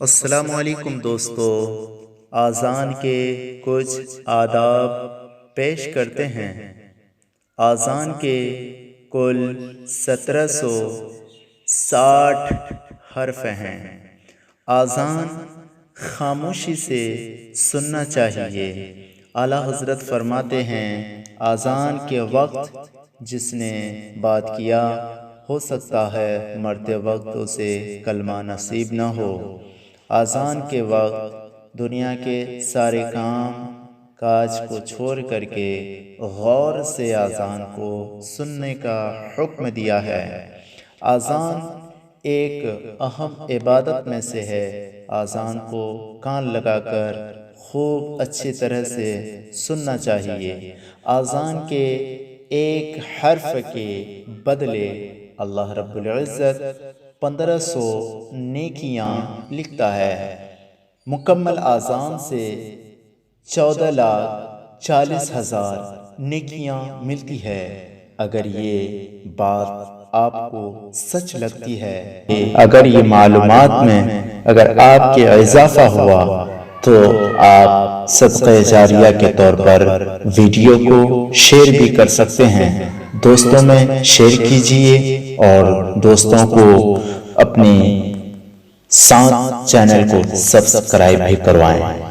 السلام علیکم دوستو، آذان کے کچھ آداب پیش کرتے ہیں۔ آذان کے کل 1760 حرف ہیں۔ آذان خاموشی سے سننا چاہیے۔ اعلیٰ حضرت فرماتے ہیں، آذان کے وقت جس نے بات کیا ہو سکتا ہے مرتے وقت اسے کلمہ نصیب نہ ہو۔ آذان کے وقت دنیا کے سارے کام کاج کو چھوڑ کر کے غور سے آذان کو سننے کا حکم دیا ہے۔ آذان ایک اہم عبادت میں سے ہے۔ آذان کو کان لگا کر خوب اچھی طرح سے سننا چاہیے۔ آذان کے ایک حرف کے بدلے اللہ رب العزت 1500 نیکیاں لکھتا ہے۔ مکمل آذان سے 14,40,000 نیکیاں ملتی ہے۔ اگر یہ بات آپ کو سچ لگتی ہے، اگر یہ معلومات میں اگر آپ کے اضافہ ہوا تو آپ صدقہ جاریہ کے طور پر ویڈیو کو شیئر بھی کر سکتے ہیں۔ دوستوں میں شیئر کیجئے اور دوستوں کو اپنے ساتھ چینل کو سبسکرائب بھی کروائیں۔